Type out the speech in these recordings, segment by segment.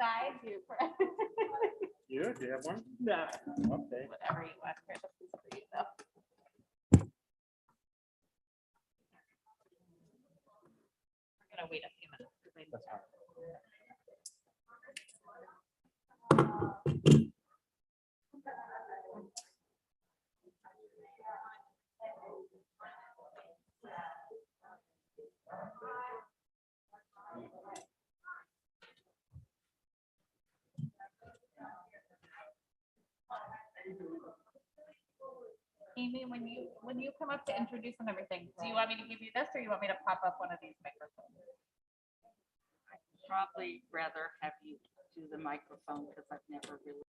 side? Do you You? Do you have one? no. Okay. Whatever you want. Here, this is for you, though. We're gonna wait a few minutes. 'Cause I That's fine. Amy, when you come up to introduce and everything, do you want me to give you this or you want me to pop up one of these microphones? I'd probably rather have you do the microphone because I've never really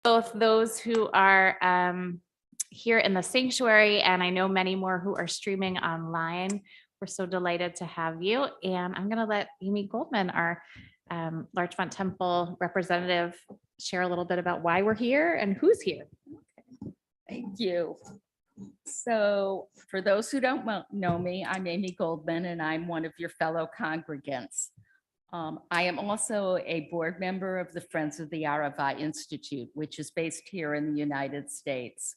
both those who are here in the sanctuary, and I know many more who are streaming online. We're so delighted to have you. And I'm going to let Amy Goldman, our Larchmont Temple representative, share a little bit about why we're here and who's here. Thank you. So for those who don't know me, I'm Amy Goldman, and I'm one of your fellow congregants. I am also a board member of the Friends of the Arava Institute, which is based here in the United States.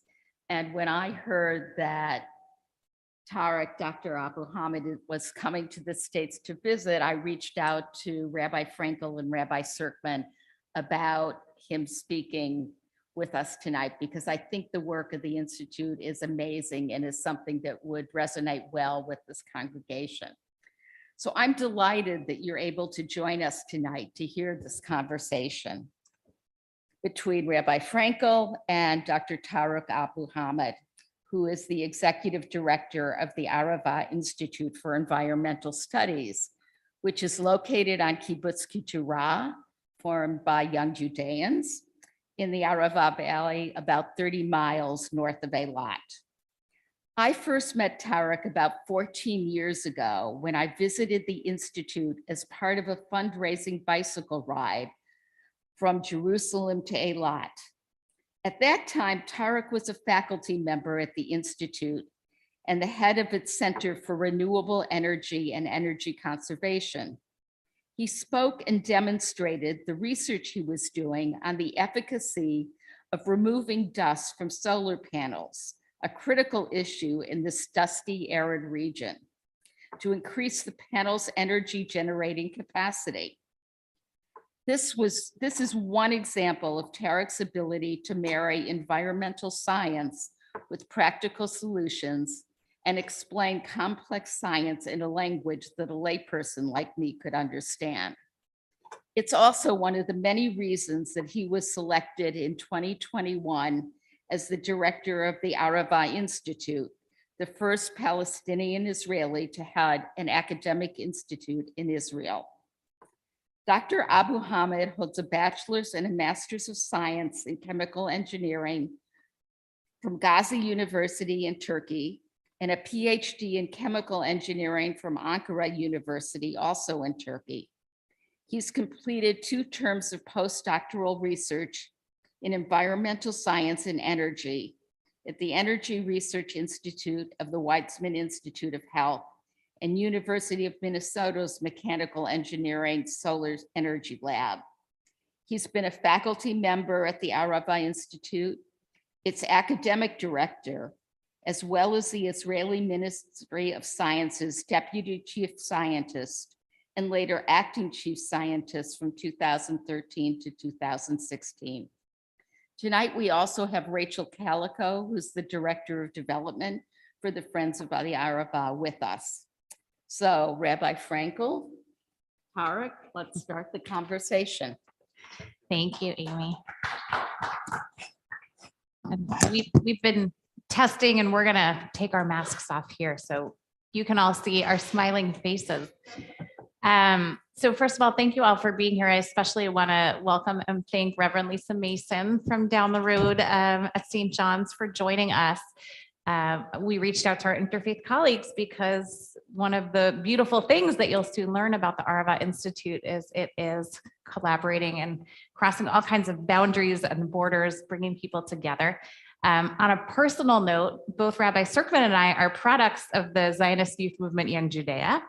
And when I heard that Dr. Abu Hamid was coming to the States to visit, I reached out to Rabbi Frankel and Rabbi Serkman about him speaking with us tonight, because I think the work of the Institute is amazing and is something that would resonate well with this congregation. So I'm delighted that you're able to join us tonight to hear this conversation between Rabbi Frankel and Dr. Tariq Abu Hamid, who is the executive director of the Arava Institute for Environmental Studies, which is located on Kibbutz Keturah, formed by young Judeans in the Arava Valley, about 30 miles north of Eilat. I first met Tariq about 14 years ago when I visited the Institute as part of a fundraising bicycle ride from Jerusalem to Eilat. At that time, Tariq was a faculty member at the Institute and the head of its Center for Renewable Energy and Energy Conservation. He spoke and demonstrated the research he was doing on the efficacy of removing dust from solar panels, a critical issue in this dusty, arid region, to increase the panel's energy generating capacity. This is one example of Tariq's ability to marry environmental science with practical solutions and explain complex science in a language that a layperson like me could understand. It's also one of the many reasons that he was selected in 2021 as the director of the Arava Institute, the first Palestinian Israeli to head an academic institute in Israel. Dr. Abu Hamid holds a bachelor's and a master's of science in chemical engineering from Gazi University in Turkey, and a PhD in chemical engineering from Ankara University, also in Turkey. He's completed 2 terms of postdoctoral research in environmental science and energy at the Energy Research Institute of the Weizmann Institute of Health and University of Minnesota's Mechanical Engineering Solar Energy Lab. He's been a faculty member at the Arava Institute, its academic director, as well as the Israeli Ministry of Science's deputy chief scientist, and later acting chief scientist from 2013 to 2016. Tonight, we also have Rachel Calico, who's the director of development for the Friends of the Arava, with us. So Rabbi Frankel, Tariq, let's start the conversation. Thank you, Amy. And we've been testing, and we're gonna take our masks off here so you can all see our smiling faces. So first of all, thank you all for being here. I especially want to welcome and thank Reverend Lisa Mason from down the road at St. John's for joining us. We reached out to our interfaith colleagues because one of the beautiful things that you'll soon learn about the Arava Institute is it is collaborating and crossing all kinds of boundaries and borders, bringing people together. On a personal note, both Rabbi Serkman and I are products of the Zionist youth movement, Young Judea.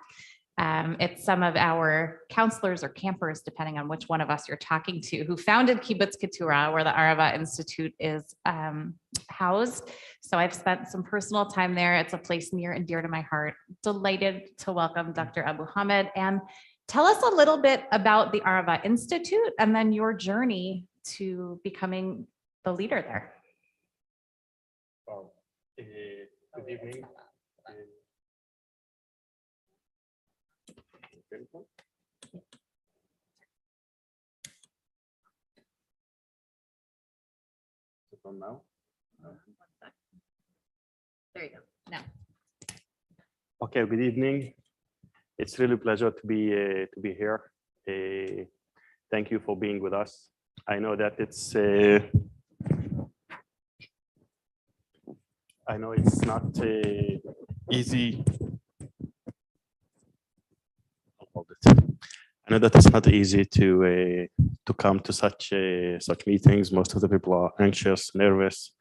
It's some of our counselors or campers, depending on which one of us you're talking to, who founded Kibbutz Keturah, where the Arava Institute is housed. So I've spent some personal time there. It's a place near and dear to my heart. Delighted to welcome Dr. Abu Hamid, and tell us a little bit about the Arava Institute and then your journey to becoming the leader there. Good evening. Now? There you go. Now. Okay, good evening. It's really a pleasure to be here. Thank you for being with us. I know that it's I know it's not easy. I'll hold it. I know that it's not easy to come to such meetings. Most of the people are anxious, nervous.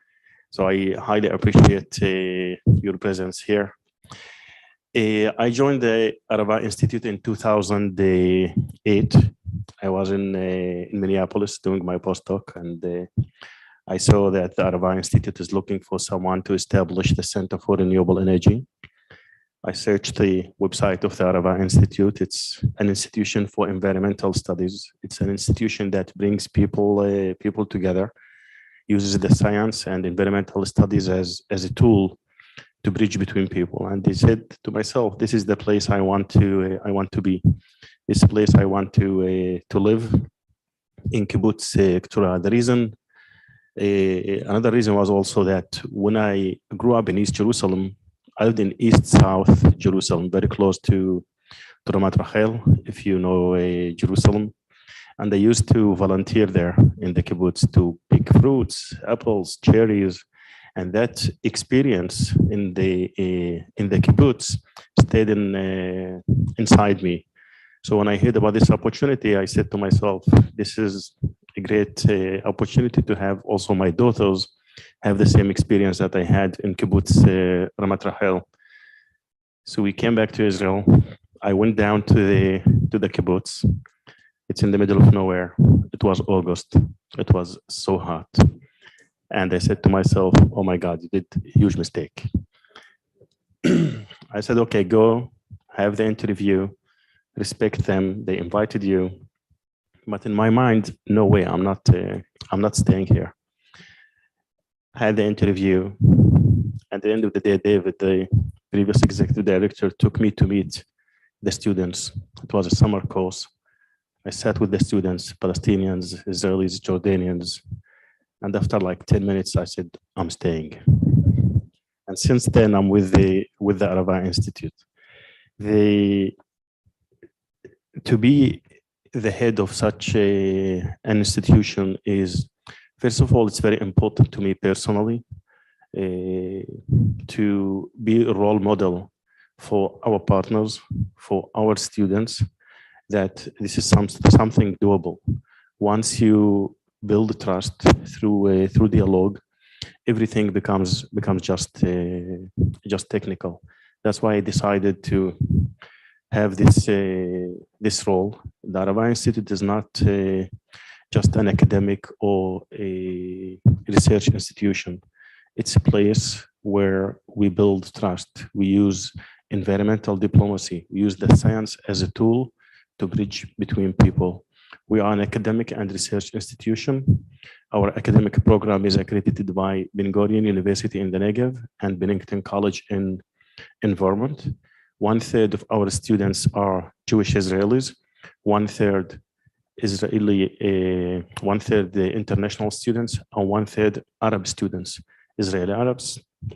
So I highly appreciate your presence here. I joined the Arava Institute in 2008. I was in Minneapolis doing my postdoc, and I saw that the Arava Institute is looking for someone to establish the Center for Renewable Energy. I searched the website of the Arava Institute. It's an institution for environmental studies. It's an institution that brings people together, uses the science and environmental studies as a tool to bridge between people. And I said to myself, this is the place I want to be. This place I want to live in Kibbutz Keturah. The reason, another reason was also that when I grew up in East Jerusalem, I lived in East-South Jerusalem, very close to Ramat Rachel, if you know Jerusalem. And I used to volunteer there in the kibbutz to pick fruits, apples, cherries, and that experience in the kibbutz stayed inside me. So when I heard about this opportunity, I said to myself, this is a great opportunity to have also my daughters have the same experience that I had in kibbutz Ramat Rachel. So we came back to Israel. I went down to the kibbutz. It's in the middle of nowhere. It was August. It was so hot. And I said to myself, oh my God, you did a huge mistake. I said, okay, go have the interview, respect them. They invited you. But in my mind, no way, I'm not staying here. I had the interview. At the end of the day, David, the previous executive director, took me to meet the students. It was a summer course. I sat with the students, Palestinians, Israelis, Jordanians. And after like 10 minutes, I said, I'm staying. And since then, I'm with the Arava Institute. To be the head of such an institution is, first of all, it's very important to me personally to be a role model for our partners, for our students, that this is something doable. Once you build trust through dialogue, everything becomes just technical. That's why I decided to have this role. The Arava Institute is not just an academic or a research institution. It's a place where we build trust. We use environmental diplomacy. We use the science as a tool to bridge between people. We are an academic and research institution. Our academic program is accredited by Ben Gurion University in the Negev and Bennington College in Vermont. 1/3 of our students are Jewish Israelis, 1/3 Israeli, 1/3 international students, and 1/3 Arab students. Israeli Arabs,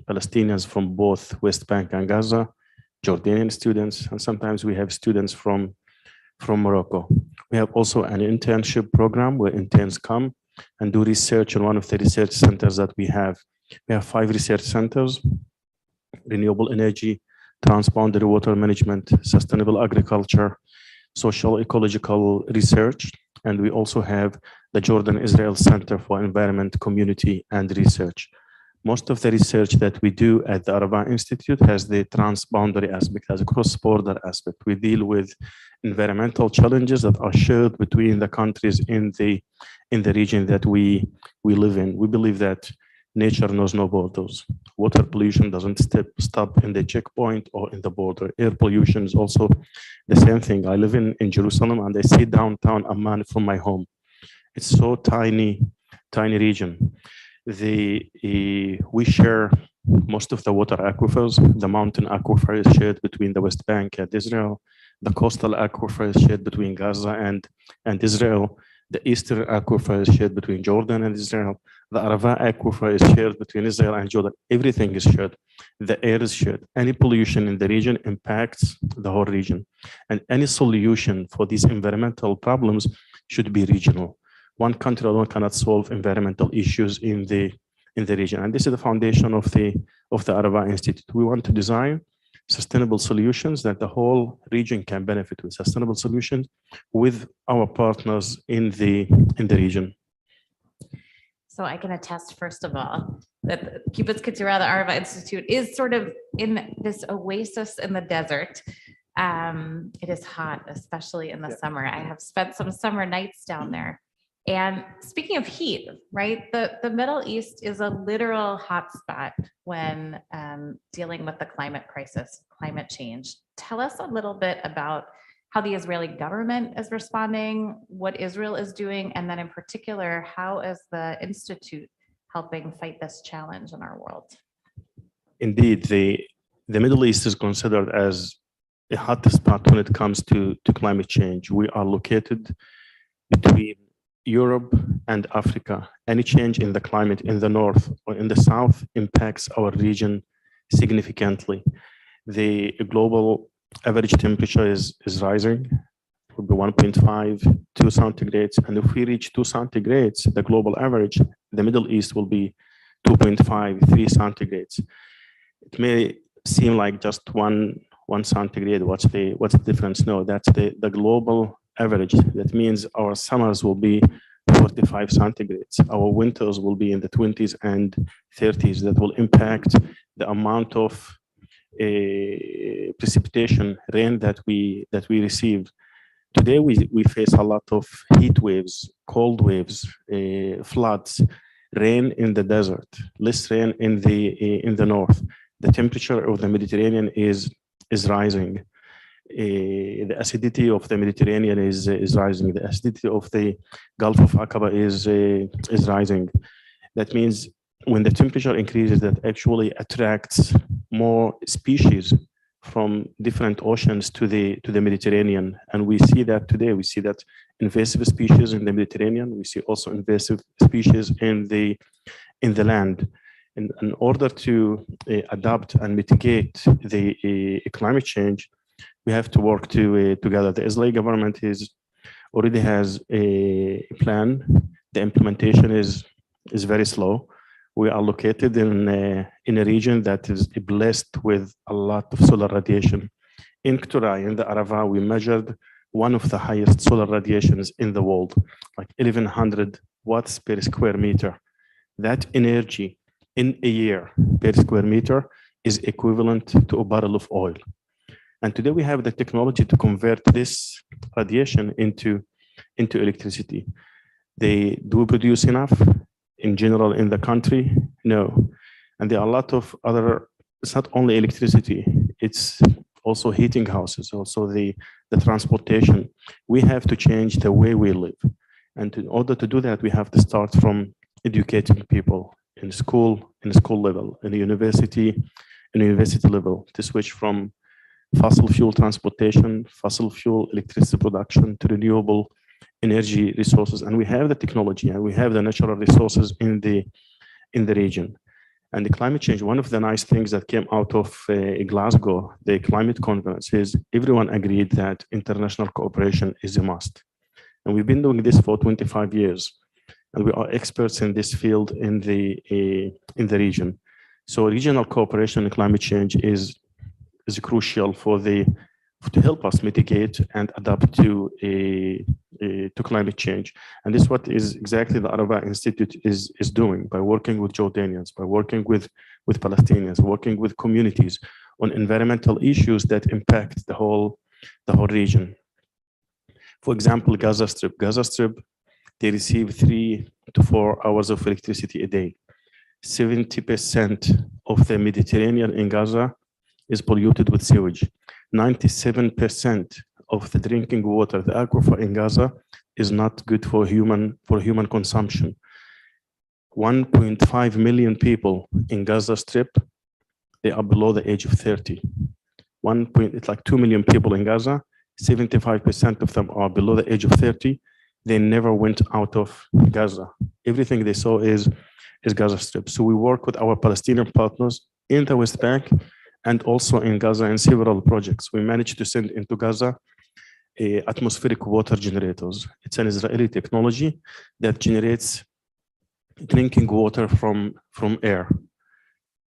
Palestinians from both West Bank and Gaza, Jordanian students, and sometimes we have students from Morocco. We have also an internship program where interns come and do research in one of the research centers that we have. We have 5 research centers: renewable energy, transboundary water management, sustainable agriculture, social ecological research, and we also have the Jordan-Israel Center for Environment, Community, and Research. Most of the research that we do at the Arava Institute has the transboundary aspect, has a cross-border aspect. We deal with environmental challenges that are shared between the countries in the region that we live in. We believe that nature knows no borders. Water pollution doesn't stop in the checkpoint or in the border. Air pollution is also the same thing. I live in Jerusalem and I see downtown Amman from my home. It's so tiny region. We share most of the water aquifers. The mountain aquifer is shared between the West Bank and Israel. The coastal aquifer is shared between Gaza and Israel. The eastern aquifer is shared between Jordan and Israel. The Arava aquifer is shared between Israel and Jordan. Everything is shared. The air is shared. Any pollution in the region impacts the whole region. And any solution for these environmental problems should be regional. One country alone cannot solve environmental issues in in the region. And this is the foundation of the Arava Institute. We want to design sustainable solutions that the whole region can benefit with, sustainable solutions with our partners in the region. So I can attest, first of all, that Cupid's Couture, the Arava Institute, is sort of in this oasis in the desert. It is hot, especially in the summer. I have spent some summer nights down there. And speaking of heat, right, the Middle East is a literal hotspot when dealing with the climate crisis, climate change. Tell us a little bit about how the Israeli government is responding, what Israel is doing, and then in particular, how is the Institute helping fight this challenge in our world? Indeed, the Middle East is considered as a hotspot when it comes to climate change. We are located between Europe and Africa. Any change in the climate in the north or in the south impacts our region significantly. The global average temperature is rising, will be 1.5, 2 centigrades. And if we reach 2 centigrades, the global average, the Middle East will be 2.5, 3 centigrades. It may seem like just one centigrade. What's the difference? No, that's the global average. That means our summers will be 45 centigrades. Our winters will be in the 20s and 30s. That will impact the amount of precipitation, rain that we receive. Today we face a lot of heat waves, cold waves, floods, rain in the desert, less rain in the north. The temperature of the Mediterranean is rising. The acidity of the Mediterranean is rising. The acidity of the Gulf of Aqaba is rising. That means when the temperature increases, that actually attracts more species from different oceans to the Mediterranean. And we see that today. We see that invasive species in the Mediterranean. We see also invasive species in the land. In order to adapt and mitigate the climate change, we have to work together. The Israeli government already has a plan. The implementation is very slow. We are located in a region that is blessed with a lot of solar radiation. In Ketura, in the Arava, we measured one of the highest solar radiations in the world, like 1100 watts per square meter. That energy in a year per square meter is equivalent to a barrel of oil. And today we have the technology to convert this radiation into electricity. Do we produce enough in general in the country? No. And there are a lot of other, it's not only electricity, it's also heating houses, also the transportation. We have to change the way we live. And in order to do that, we have to start from educating people in school level, in the university level, to switch from fossil fuel transportation, fossil fuel electricity production to renewable energy resources. And we have the technology and we have the natural resources in the region. And the climate change, one of the nice things that came out of Glasgow, the climate conference, is everyone agreed that international cooperation is a must. And we've been doing this for 25 years. And we are experts in this field in the region. So regional cooperation in climate change is crucial to help us mitigate and adapt to climate change. And this is what is exactly the Arava Institute is doing, by working with Jordanians, by working with Palestinians, working with communities on environmental issues that impact the whole region. For example, Gaza Strip, they receive 3 to 4 hours of electricity a day. 70% of the Mediterranean in Gaza is polluted with sewage. 97% of the drinking water, the aquifer in Gaza, is not good for human consumption. 1.5 million people in Gaza Strip, they are below the age of 30. It's like 2 million people in Gaza. 75% of them are below the age of 30. They never went out of Gaza. Everything they saw is Gaza Strip. So we work with our Palestinian partners in the West Bank and also in Gaza in several projects. We managed to send into Gaza atmospheric water generators. It's an Israeli technology that generates drinking water from air.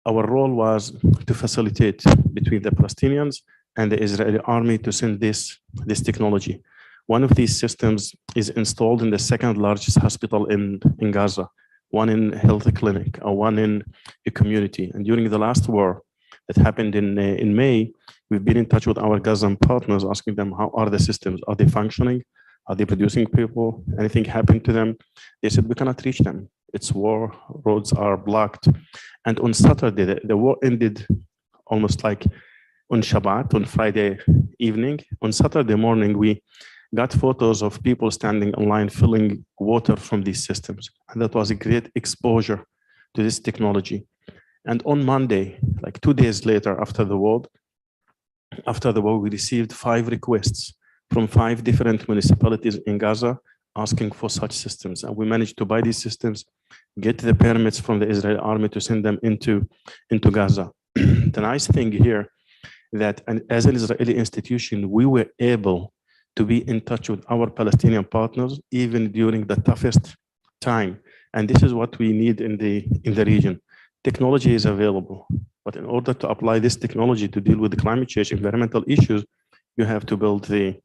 Our role was to facilitate between the Palestinians and the Israeli army to send this technology. One of these systems is installed in the second largest hospital in Gaza, one in a health clinic, or one in a community. And during the last war that happened in May, we've been in touch with our Gazan partners, asking them, how are the systems? Are they functioning? Are they producing people? Anything happened to them? They said, we cannot reach them. It's war, roads are blocked. And on Saturday, the war ended almost like on Shabbat, on Friday evening. On Saturday morning, we got photos of people standing online filling water from these systems. And that was a great exposure to this technology. And on Monday, like 2 days later after the war, we received 5 requests from 5 different municipalities in Gaza asking for such systems. And we managed to buy these systems, get the permits from the Israeli army to send them into Gaza. The nice thing here that as an Israeli institution, we were able to be in touch with our Palestinian partners even during the toughest time. And this is what we need in the region. Technology is available, but in order to apply this technology to deal with the climate change, environmental issues, you have to build the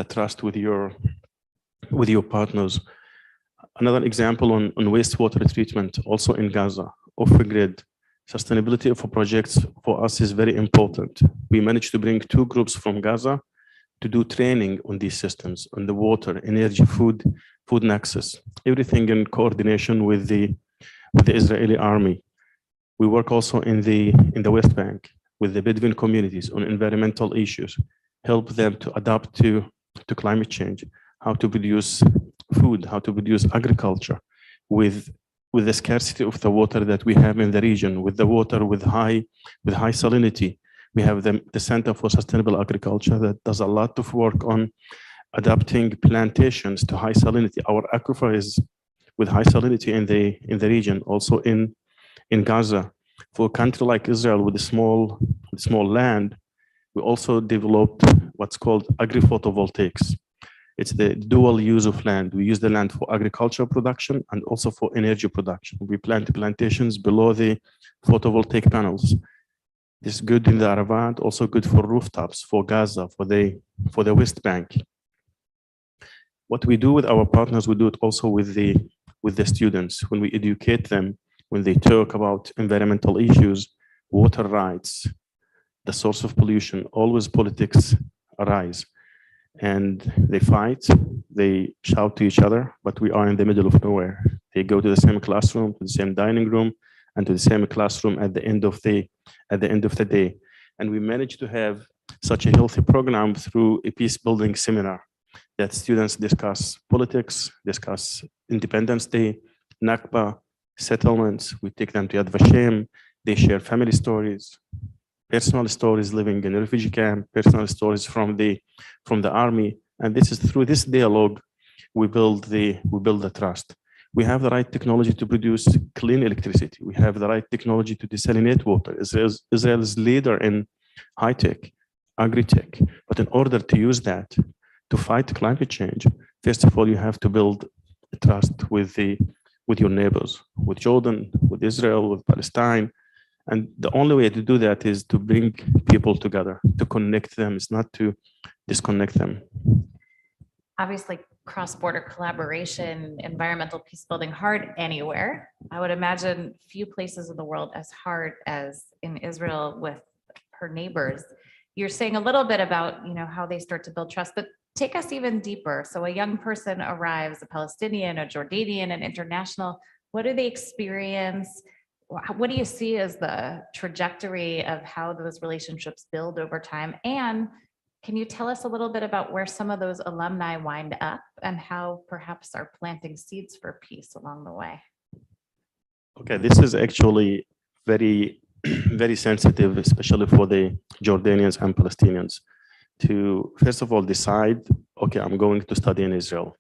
trust with your partners. Another example on wastewater treatment, also in Gaza, off-grid. Sustainability of projects for us is very important. We managed to bring 2 groups from Gaza to do training on these systems, on the water, energy, food and access, everything in coordination with the Israeli army. We work also in the West Bank with the Bedouin communities on environmental issues, help them to adapt to climate change, how to produce food, how to produce agriculture with the scarcity of the water that we have in the region, with the water with high salinity. We have the Center for Sustainable Agriculture that does a lot of work on adapting plantations to high salinity. Our aquifer is with high salinity in the region, also in Gaza. For a country like Israel with small land, we also developed what's called agri-photovoltaics. It's the dual use of land. We use the land for agricultural production and also for energy production. We plant plantations below the photovoltaic panels. This is good in the Arava and also good for rooftops, for Gaza, for the West Bank. What we do with our partners, we do it also with the students. When we educate them, when they talk about environmental issues, water rights, the source of pollution, always politics arise. And they fight, they shout to each other, but we are in the middle of nowhere. They go to the same classroom, to the same dining room, and to the same classroom at the end of the day. And we managed to have such a healthy program through a peace building seminar that students discuss politics, discuss Independence Day, Nakba, settlements. We take them to Yad Vashem. They share family stories, personal stories living in a refugee camp, personal stories from the army. And this is through this dialogue, we build the trust. We have the right technology to produce clean electricity. We have the right technology to desalinate water. Israel is leader in high-tech, agri-tech. But in order to use that to fight climate change, first of all, you have to build trust with your neighbors, with Jordan, with Israel, with Palestine. And the only way to do that is to bring people together, to connect them. It's not to disconnect them. Obviously, cross-border collaboration, environmental peace building, hard anywhere. I would imagine few places in the world as hard as in Israel with her neighbors. You're saying a little bit about, how they start to build trust, but take us even deeper. So a young person arrives, a Palestinian, a Jordanian, an international. What do they experience? What do you see as the trajectory of how those relationships build over time? And can you tell us a little bit about where some of those alumni wind up and how perhaps are planting seeds for peace along the way? Okay, this is actually very, very sensitive, especially for the Jordanians and Palestinians, to first of all decide, okay, I'm going to study in Israel.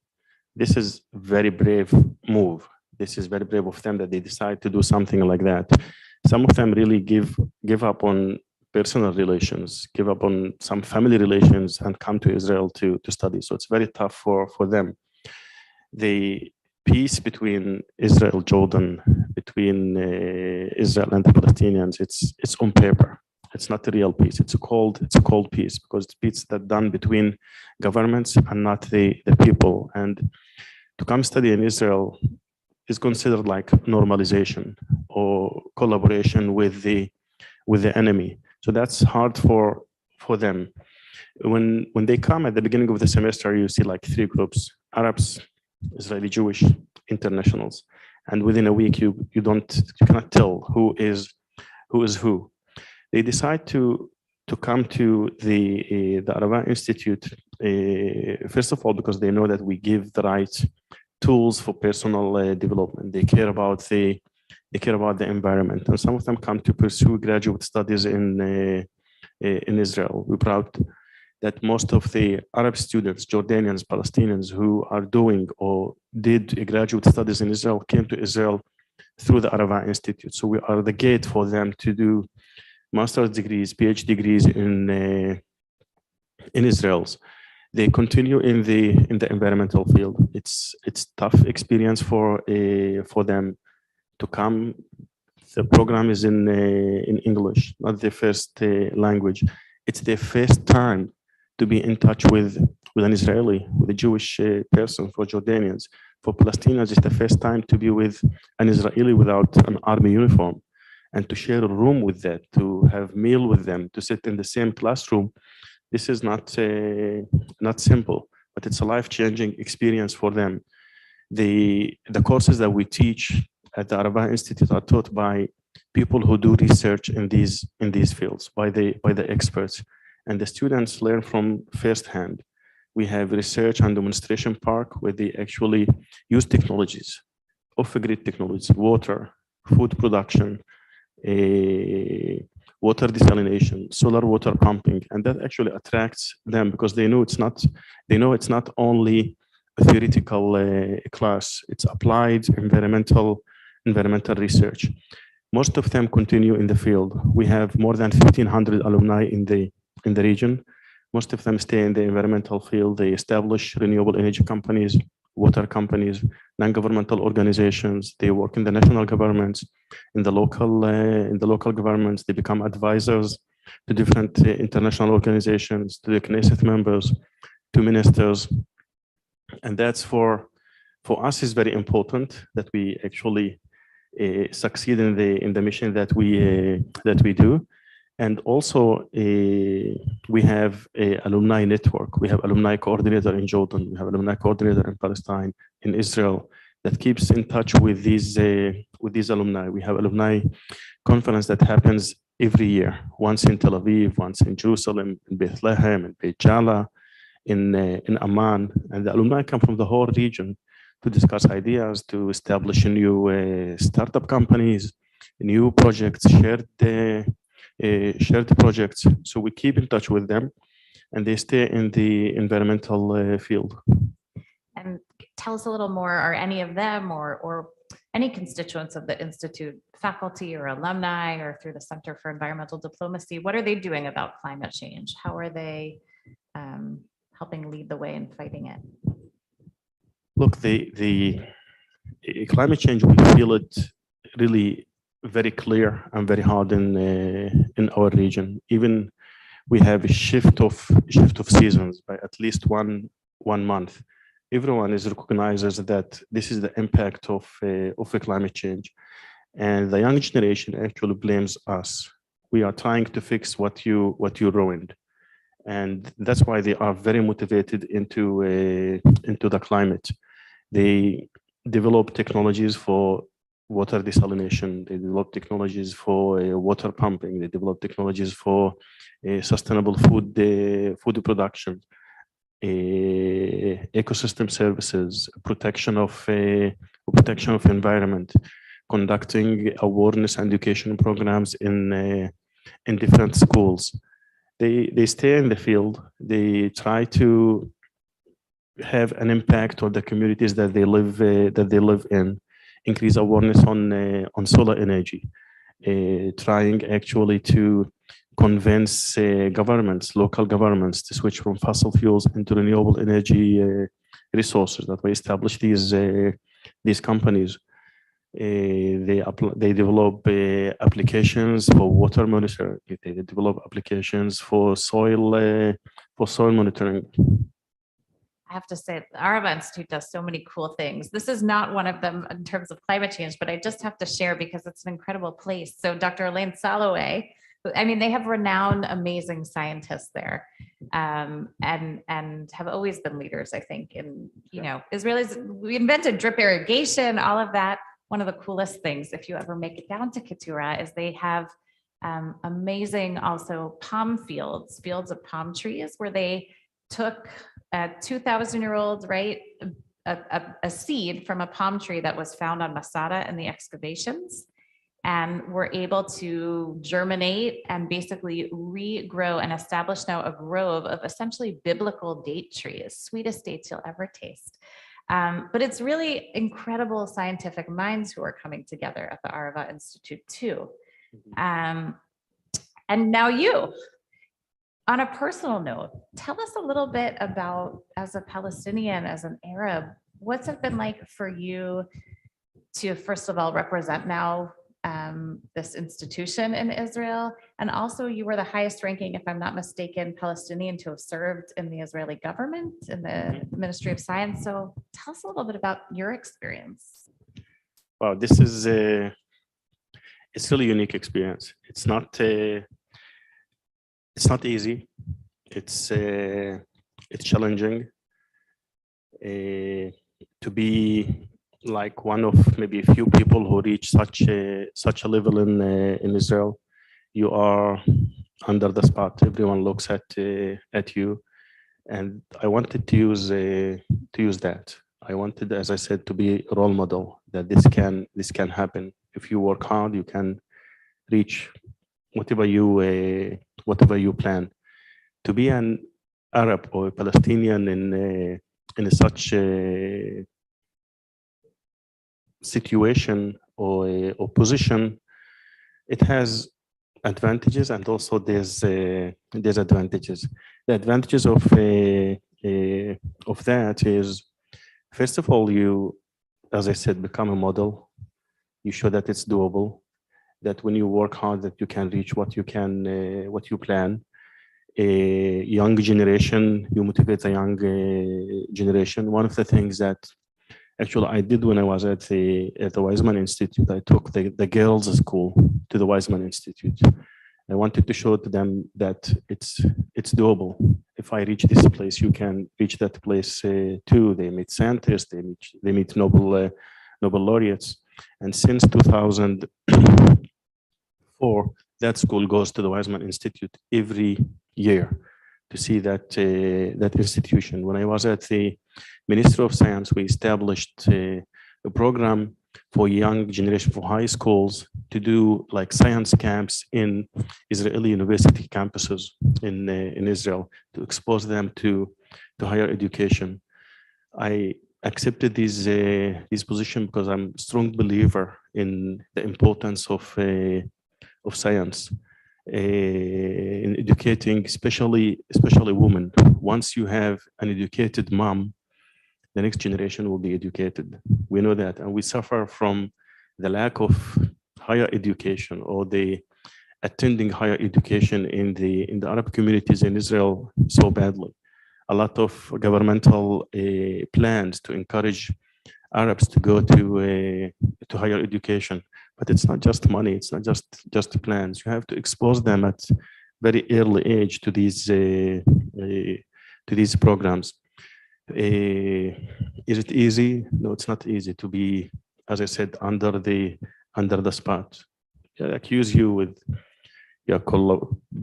This is a very brave move. This is very brave of them that they decide to do something like that. Some of them really give up on personal relations, give up on some family relations and come to Israel to study. So it's very tough for them. peace between Israel, Jordan, between Israel and the Palestinians, it's on paper. It's not a real peace. It's a cold peace, because it's peace that's done between governments and not the people. And to come study in Israel is considered like normalization or collaboration with the enemy. So that's hard for them. When they come at the beginning of the semester, you see like three groups: Arabs, Israeli Jewish, internationals, and within a week you cannot tell who is who. They decide to come to the Arava Institute first of all because they know that we give the right tools for personal development. They care about the environment, and some of them come to pursue graduate studies in Israel. We're proud that most of the Arab students, Jordanians, Palestinians who are doing or did graduate studies in Israel came to Israel through the Arava Institute. So we are the gate for them to do master's degrees, PhD degrees in Israel. They continue in the environmental field. It's tough experience for them to come. The program is in English, not their first language. It's their first time to be in touch with an Israeli, with a Jewish person. For Jordanians, for Palestinians, it's the first time to be with an Israeli without an army uniform, and to share a room with that, to have meal with them, to sit in the same classroom. This is not simple, but it's a life-changing experience for them. The courses that we teach at the Arava Institute are taught by people who do research in these fields, by the experts, and the students learn from firsthand. We have research and demonstration park where they actually use technologies, off-grid technologies, water, food production, water desalination, solar water pumping, and that actually attracts them because they know it's not only a theoretical class; it's applied environmental research. Most of them continue in the field. We have more than 1,500 alumni in the region. Most of them stay in the environmental field. They establish renewable energy companies, water companies, non-governmental organizations. They work in the national governments, in the local governments. They become advisors to different international organizations, to the Knesset members, to ministers. And that's for us is very important that we actually succeed in the mission that we do. And also we have an alumni network. We have alumni coordinator in Jordan. We have alumni coordinator in Palestine, in Israel, that keeps in touch with these alumni. We have alumni conference that happens every year, once in Tel Aviv, once in Jerusalem, in Bethlehem, in Beit Jala, in Amman. And the alumni come from the whole region to discuss ideas, to establish new startup companies, new projects, shared projects. So we keep in touch with them, and they stay in the environmental field. And tell us a little more, are any of them or any constituents of the Institute, faculty or alumni or through the Center for Environmental Diplomacy, what are they doing about climate change? How are they helping lead the way in fighting it? Look, the climate change, we feel it really very clear and very hard in our region. Even we have a shift of seasons by at least one month. Everyone recognizes that this is the impact of the climate change, and the young generation actually blames us. We are trying to fix what you ruined, and that's why they are very motivated into the climate. They develop technologies for water desalination. They develop technologies for water pumping. They develop technologies for sustainable food production, ecosystem services, protection of environment, conducting awareness and education programs in different schools. They stay in the field. They try to have an impact on the communities that they live in. Increase awareness on solar energy, trying actually to convince governments, local governments, to switch from fossil fuels into renewable energy resources. That we establish these these companies. They develop applications for water monitoring. They develop applications for soil monitoring. I have to say, the Arava Institute does so many cool things. This is not one of them in terms of climate change, but I just have to share because it's an incredible place. So Dr. Elaine Salloway, I mean, they have renowned, amazing scientists there, and have always been leaders, I think, in, Israelis. We invented drip irrigation, all of that. One of the coolest things, if you ever make it down to Keturah, is they have amazing also palm fields of palm trees, where they took a 2,000-year-old, right, a seed from a palm tree that was found on Masada in the excavations, and were able to germinate and basically regrow and establish now a grove of essentially biblical date trees, sweetest dates you'll ever taste. But it's really incredible scientific minds who are coming together at the Arava Institute too. And now you, on a personal note, tell us a little bit about, as a Palestinian, as an Arab, what's it been like for you to, first of all, represent now this institution in Israel, and also you were the highest ranking, if I'm not mistaken, Palestinian to have served in the Israeli government in the Ministry of Science. So tell us a little bit about your experience. Wow, this is it's really a unique experience. It's not easy. It's challenging to be like one of maybe a few people who reach such a level in Israel. You are under the spot. Everyone looks at you, and I wanted to use that. I wanted, as I said, to be a role model, that this can happen. If you work hard, you can reach whatever you plan. To be an Arab or a Palestinian in such a situation or position, it has advantages, and also there's disadvantages. The advantages of that is, first of all, you, as I said, become a model. You show that it's doable, that when you work hard, that you can reach what you plan. A young generation, you motivate the young generation. One of the things that actually I did when I was at the Weizmann Institute, I took the girls' school to the Weizmann Institute. I wanted to show to them that it's doable. If I reach this place, you can reach that place too. They meet scientists, they meet Nobel laureates. And since 2004, that school goes to the Weizmann Institute every year to see that institution. When I was at the Ministry of Science, we established a program for young generation, for high schools, to do like science camps in Israeli university campuses in Israel, to expose them to higher education. I accepted this position because I'm a strong believer in the importance of science in educating, especially women. Once you have an educated mom, the next generation will be educated. We know that, and we suffer from the lack of higher education, or the attending higher education in the Arab communities in Israel so badly. A lot of governmental plans to encourage Arabs to go to higher education, but it's not just money. It's not just plans. You have to expose them at very early age to these programs. Is it easy? No, it's not easy to be, as I said, under the spot. They accuse you with do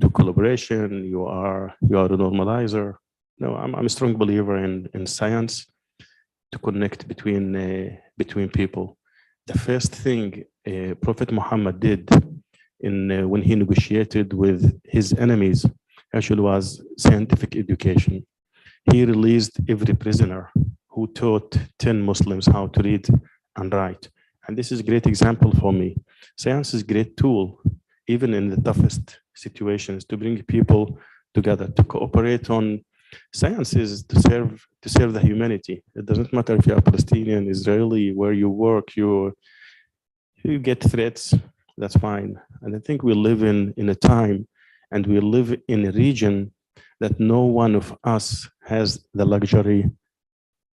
collaboration. You are a normalizer. No, I'm a strong believer in science to connect between people. The first thing Prophet Muhammad did when he negotiated with his enemies actually was scientific education. He released every prisoner who taught 10 Muslims how to read and write. And this is a great example for me. Science is a great tool, even in the toughest situations, to bring people together, to cooperate on Science is to serve the humanity. It doesn't matter if you're Palestinian, Israeli, where you work, you get threats, that's fine. And I think we live in a time and we live in a region that no one of us has the luxury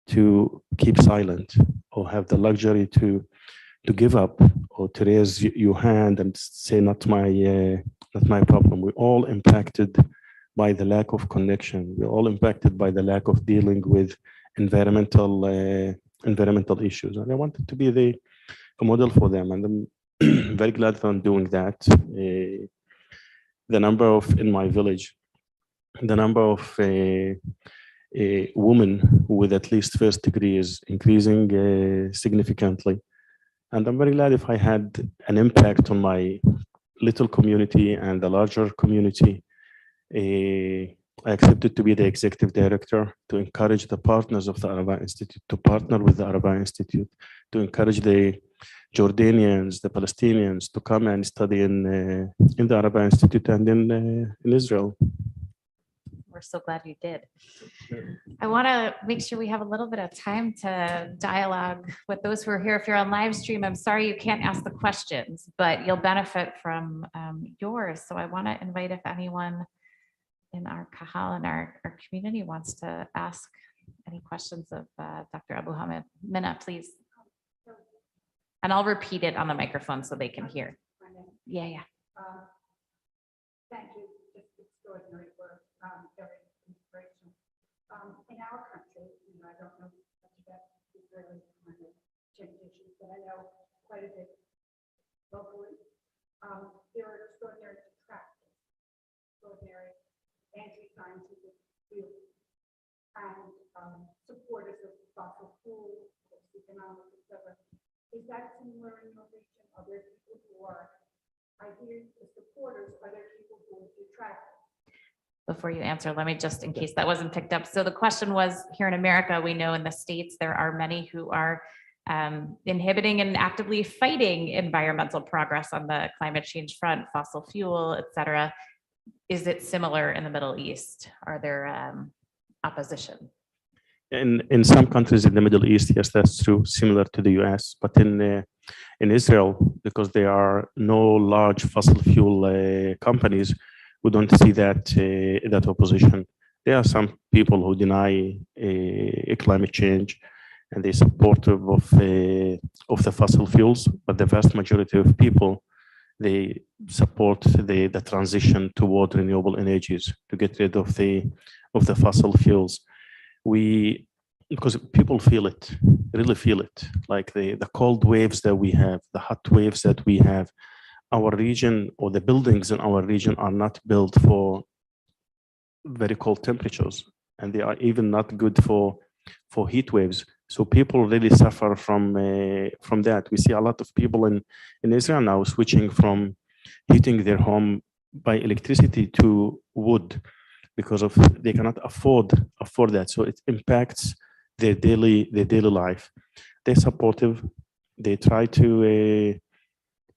to keep silent or have the luxury to give up or to raise your hand and say not my problem. We're all impacted by the lack of connection. We're all impacted by the lack of dealing with environmental issues. And I wanted to be a model for them, and I'm very glad that I'm doing that. The number of in my village, the number of women with at least first degree is increasing significantly. And I'm very glad if I had an impact on my little community and the larger community. I accepted to be the executive director to encourage the partners of the Arava Institute to partner with the Arava Institute, to encourage the Jordanians, the Palestinians to come and study in the Arava Institute and in Israel. We're so glad you did. I want to make sure we have a little bit of time to dialogue with those who are here. If you're on live stream, I'm sorry you can't ask the questions, but you'll benefit from yours. So I want to invite if anyone in our kahal and our community wants to ask any questions of Dr. Abu Hamid. Minna, please. And I'll repeat it on the microphone so they can hear. Yeah. Thank you. Just extraordinary work. Very inspirational. In our country, I don't know much about Israeli climate change issues, but I know quite a bit locally. There are extraordinary detractors, extraordinary anti-scientific views, and supporters of fossil fuels, economics, etc. Is that similar in your region? Are there people who are, I hear the supporters, are there people who are detractors? Before you answer, let me just, in case that wasn't picked up. So the question was, here in America, we know in the States, there are many who are inhibiting and actively fighting environmental progress on the climate change front, fossil fuel, et cetera. Is it similar in the Middle East? Are there opposition? In some countries in the Middle East, yes, that's true, similar to the US. But in Israel, because there are no large fossil fuel companies, we don't see that opposition. There are some people who deny climate change, and they're supportive of the fossil fuels. But the vast majority of people, they support the transition toward renewable energies to get rid of the fossil fuels. Because people feel it, really feel it, like the cold waves that we have, the hot waves that we have. Our region or the buildings in our region are not built for very cold temperatures, and they are even not good for heat waves. So people really suffer from that. We see a lot of people in Israel now switching from heating their home by electricity to wood because of they cannot afford that. So it impacts their daily life. They're supportive. They try to.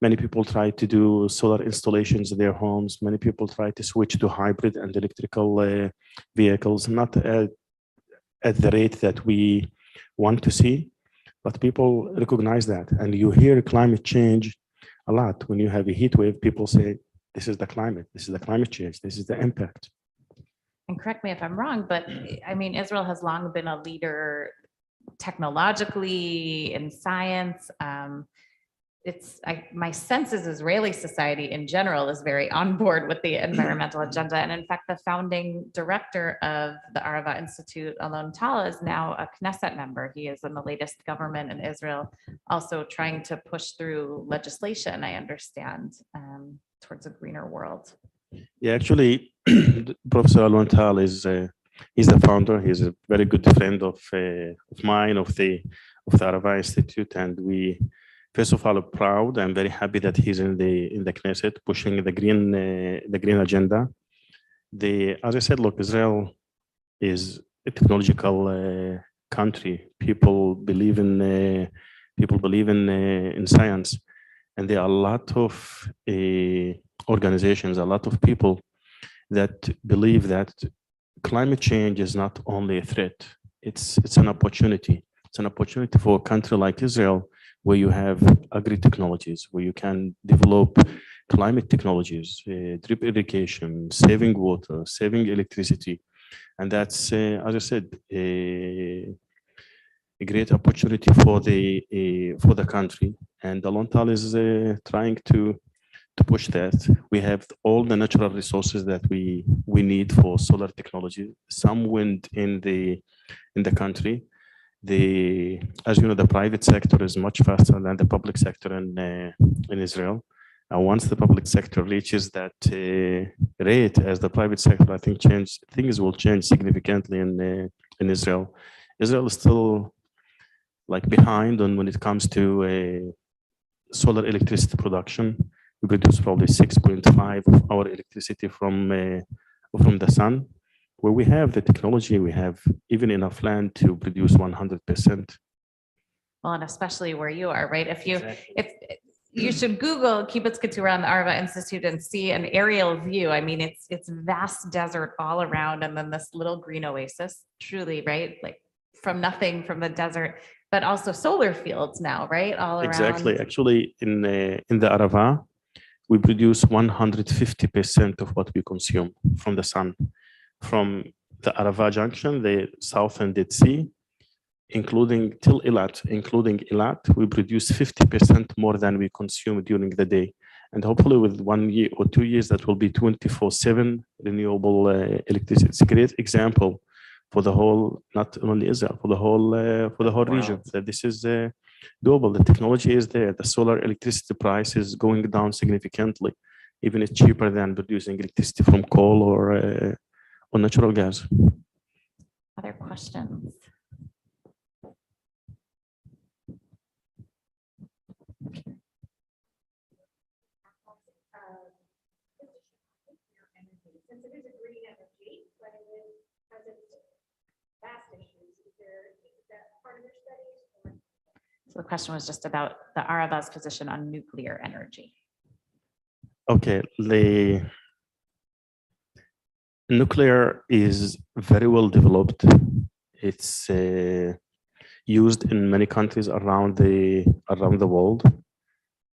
Many people try to do solar installations in their homes. Many people try to switch to hybrid and electrical vehicles, not at the rate that we want to see, but people recognize that. And you hear climate change a lot. When you have a heat wave, people say, this is the climate, this is the climate change, this is the impact. And correct me if I'm wrong, but I mean, Israel has long been a leader technologically in science. My sense is Israeli society in general is very on board with the environmental agenda. And in fact, the founding director of the Arava Institute, Alon Tala, is now a Knesset member. He is in the latest government in Israel, also trying to push through legislation, I understand, towards a greener world. Yeah, actually, Professor Alon Tala he's the founder. He's a very good friend of mine, of the Arava Institute, and we. First of all, proud. I'm very happy that he's in the Knesset pushing the green agenda. As I said, look, Israel is a technological country. People believe in science, and there are a lot of organizations, a lot of people that believe that climate change is not only a threat, it's an opportunity. It's an opportunity for a country like Israel, where you have agri-technologies, where you can develop climate technologies, drip irrigation, saving water, saving electricity. And that's, as I said, a great opportunity for the country. And Alontal is trying to push that. We have all the natural resources that we need for solar technology, some wind in the country. As you know, the private sector is much faster than the public sector in Israel. And once the public sector reaches that rate as the private sector, I think things will change significantly in Israel. Israel is still like behind on when it comes to solar electricity production. We produce probably 6.5 of our electricity from the sun, where we have the technology, we have even enough land to produce 100%. Well, and especially where you are, right? If Exactly. you should Google Kibbutz Keturah and the Arava Institute and see an aerial view. I mean, it's vast desert all around, and then this little green oasis, truly, right? Like from nothing, from the desert, but also solar fields now, right? All around. Exactly. Actually, in the Arava, we produce 150% of what we consume from the sun. From the Arava Junction, the southern Dead Sea, including Eilat, we produce 50% more than we consume during the day. And hopefully with 1 year or 2 years, that will be 24/7 renewable electricity. It's a great example for the whole, not only Israel, for the whole region, that this is doable. The technology is there. The solar electricity price is going down significantly. Even it's cheaper than producing electricity from coal or natural gas. Other questions? Since it is a green energy, but it has its vast issues, is that part of your studies? So the question was just about the Arava's position on nuclear energy. Okay, the nuclear is very well developed. It's used in many countries around the world.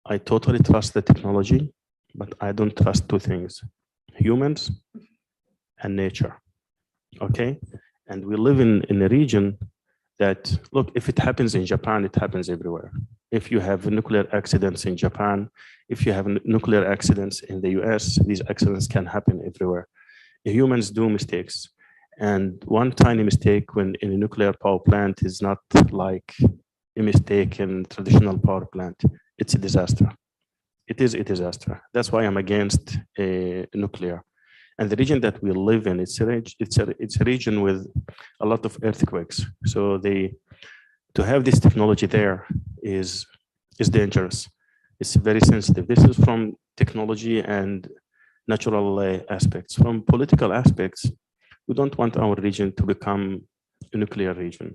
I totally trust the technology, but I don't trust two things: humans and nature. Okay, and we live in a region that, look, if it happens in Japan, it happens everywhere. If you have nuclear accidents in Japan, if you have nuclear accidents in the US, these accidents can happen everywhere. Humans do mistakes. And one tiny mistake when in a nuclear power plant is not like a mistake in traditional power plant. It's a disaster. It is a disaster. That's why I'm against nuclear. And the region that we live in, it's a region with a lot of earthquakes. So to have this technology there is dangerous. It's very sensitive. This is from technology and natural aspects. From political aspects, we don't want our region to become a nuclear region,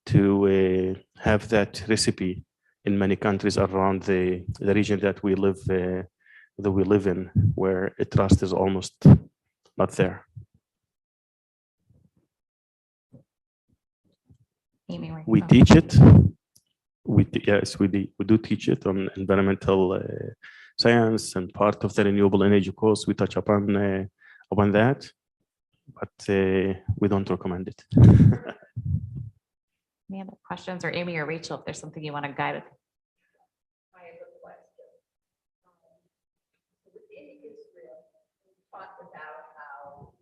to have that recipe in many countries around the region that we live in, where trust is almost not there. Amy, We teach it. Yes, we do teach it on environmental science and part of the renewable energy course. We touch upon that, but we don't recommend it. Any other questions, or Amy or Rachel, if there's something you want to guide? I have a question. Within Israel, we talked about how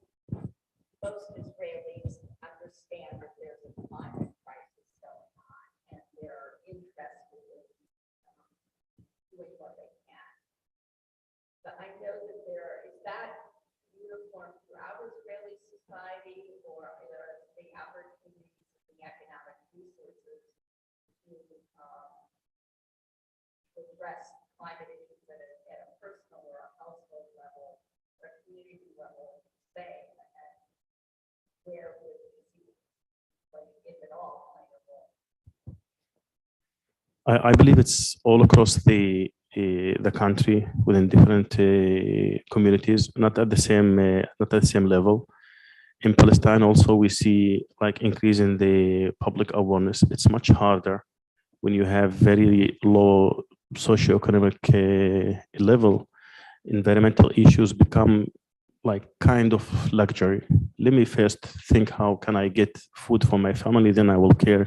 most Israelis understand that there's a climate crisis going on, and they're interested in doing what they can. But I know that is that uniform throughout Israeli society, or are there the opportunities, the economic resources to address climate issues at a personal or a household level or a community level, say, and where would we see, like, if at all, play a role? I believe it's all across the country within different communities, not at the same level. In Palestine also, we see like increase in the public awareness. It's much harder when you have very low socioeconomic level. Environmental issues become like kind of luxury. Let me first think, how can I get food for my family? Then I will care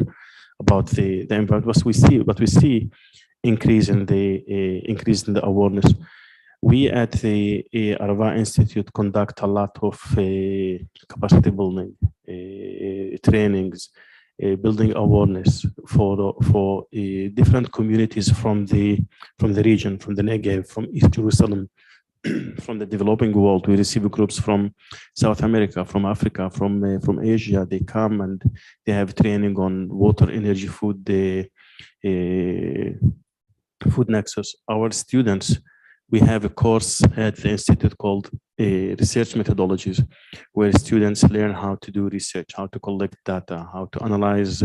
about the environment. What we see increase in the awareness. We at the Arava Institute conduct a lot of capacity building trainings, building awareness for different communities from the region, from the Negev, from East Jerusalem, from the developing world. We receive groups from South America, from Africa, from Asia. They come and they have training on water, energy, food, food nexus. Our students, we have a course at the institute called research methodologies, where students learn how to do research, how to collect data, how to analyze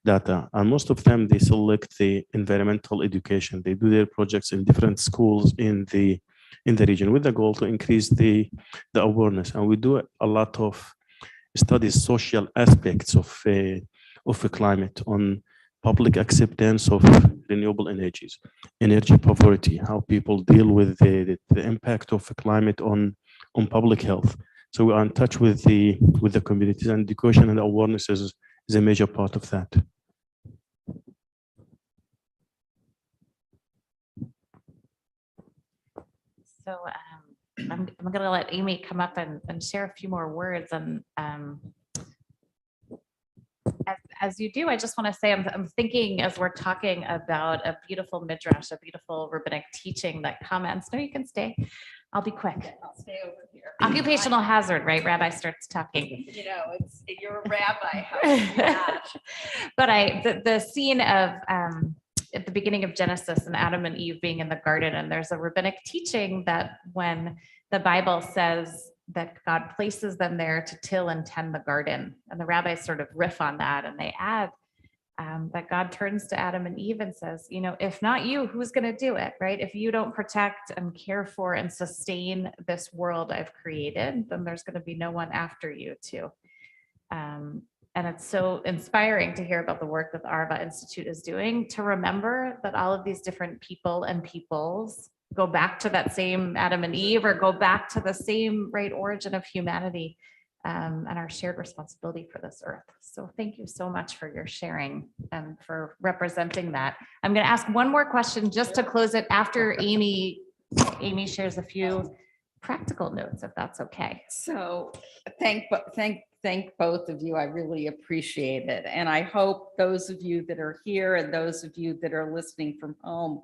data. And most of them, they select the environmental education. They do their projects in different schools in the region with the goal to increase the awareness. And we do a lot of studies, social aspects of climate, on public acceptance of renewable energies, energy poverty, how people deal with the impact of climate on public health. So we are in touch with the communities, and education and awareness is a major part of that. So I'm going to let Amy come up and share a few more words. And as you do, I just want to say, I'm thinking as we're talking about a beautiful midrash, a beautiful rabbinic teaching that comments. No, you can stay. I'll be quick. I'll stay over here. Occupational hazard, right? Rabbi starts talking. You know, you're a rabbi. How can you not? But the scene of at the beginning of Genesis and Adam and Eve being in the garden, and there's a rabbinic teaching that when the Bible says that God places them there to till and tend the garden, and the rabbis sort of riff on that, and they add that God turns to Adam and Eve and says, you know, if not you, who's going to do it, right? If you don't protect and care for and sustain this world I've created, then there's going to be no one after you too. And it's so inspiring to hear about the work that the Arava Institute is doing, to remember that all of these different people and peoples go back to that same Adam and Eve, or go back to the same right origin of humanity, and our shared responsibility for this earth. So thank you so much for your sharing and for representing that. I'm going to ask one more question just to close it after Amy shares a few practical notes, if that's okay. So thank both of you. I really appreciate it. And I hope those of you that are here and those of you that are listening from home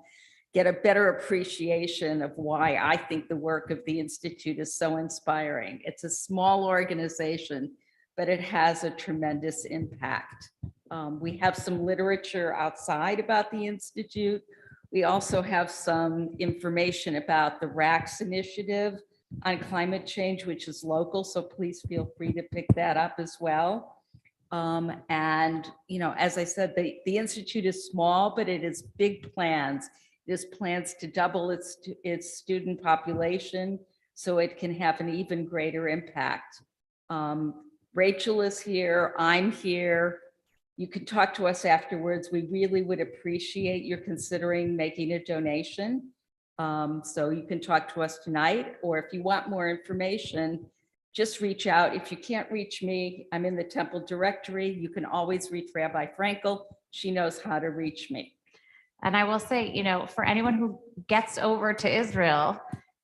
get a better appreciation of why I think the work of the Institute is so inspiring. It's a small organization, but it has a tremendous impact. We have some literature outside about the Institute. We also have some information about the RACS initiative on climate change, which is local. So please feel free to pick that up as well. And, you know, as I said, the Institute is small, but it is big plans. It has plans to double its student population so it can have an even greater impact. Rachel is here, I'm here. You can talk to us afterwards. We really would appreciate your considering making a donation. So you can talk to us tonight, or if you want more information, just reach out. If you can't reach me, I'm in the temple directory. You can always reach Rabbi Frankel. She knows how to reach me. And I will say, you know, for anyone who gets over to Israel,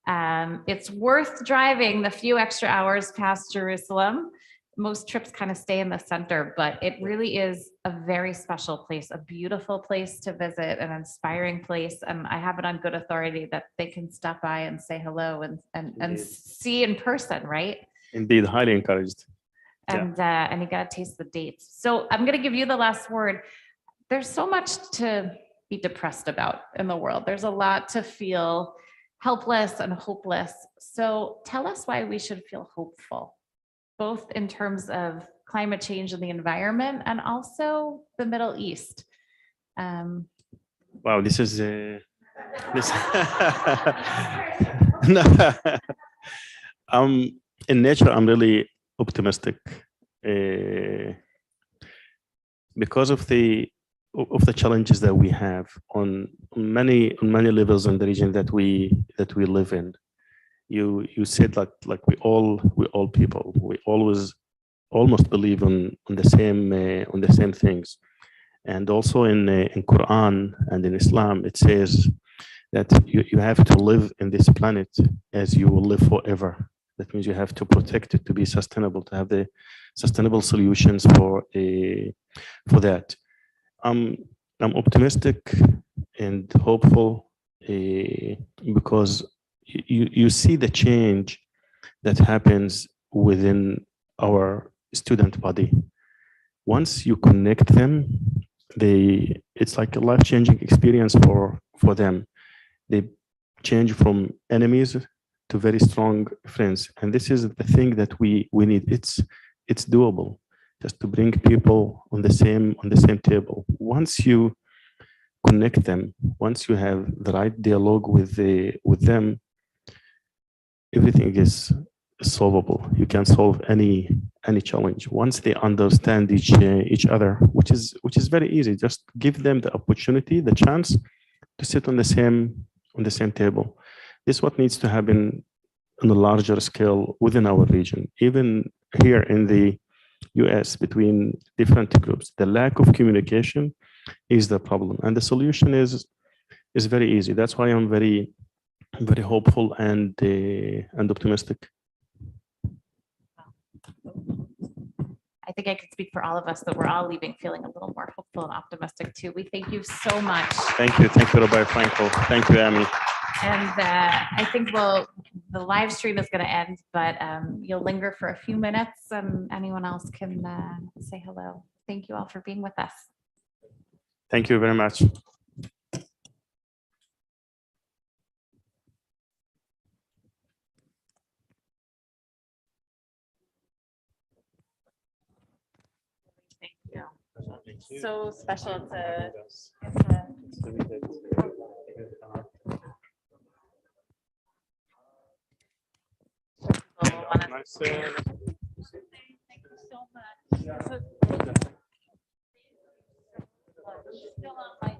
it's worth driving the few extra hours past Jerusalem. Most trips kind of stay in the center, but it really is a very special place, a beautiful place to visit, an inspiring place. And I have it on good authority that they can stop by and say hello and see in person, right? Indeed, highly encouraged. And you got to taste the dates. So I'm going to give you the last word. There's so much to be depressed about in the world. There's a lot to feel helpless and hopeless. So tell us why we should feel hopeful, both in terms of climate change and the environment, and also the Middle East. Wow, this is in nature, I'm really optimistic because of the challenges that we have on many levels in the region that we live in. You said like we all people, we always almost believe on the same things. And also in Quran and in Islam, it says that you have to live in this planet as you will live forever. That means you have to protect it to be sustainable, to have the sustainable solutions for that. I'm optimistic and hopeful because you see the change that happens within our student body. Once you connect them, it's like a life-changing experience for them. They change from enemies to very strong friends, and this is the thing that we need. It's doable, just to bring people on the same table. Once you connect them, once you have the right dialogue with them, everything is solvable. You can solve any challenge once they understand each other, which is very easy. Just give them the opportunity, the chance to sit on the same table. This is what needs to happen on a larger scale within our region. Even here in the US, between different groups, the lack of communication is the problem, and the solution is very easy. That's why I'm very hopeful and optimistic. I think I could speak for all of us that we're all leaving feeling a little more hopeful and optimistic too. We thank you so much. Thank you, Rabbi Franco. Thank you, Amy. And I think the live stream is going to end, but you'll linger for a few minutes and anyone else can say hello. Thank you all for being with us. Thank you very much. Thank you. So special to Nice. Thank you so much. Still on my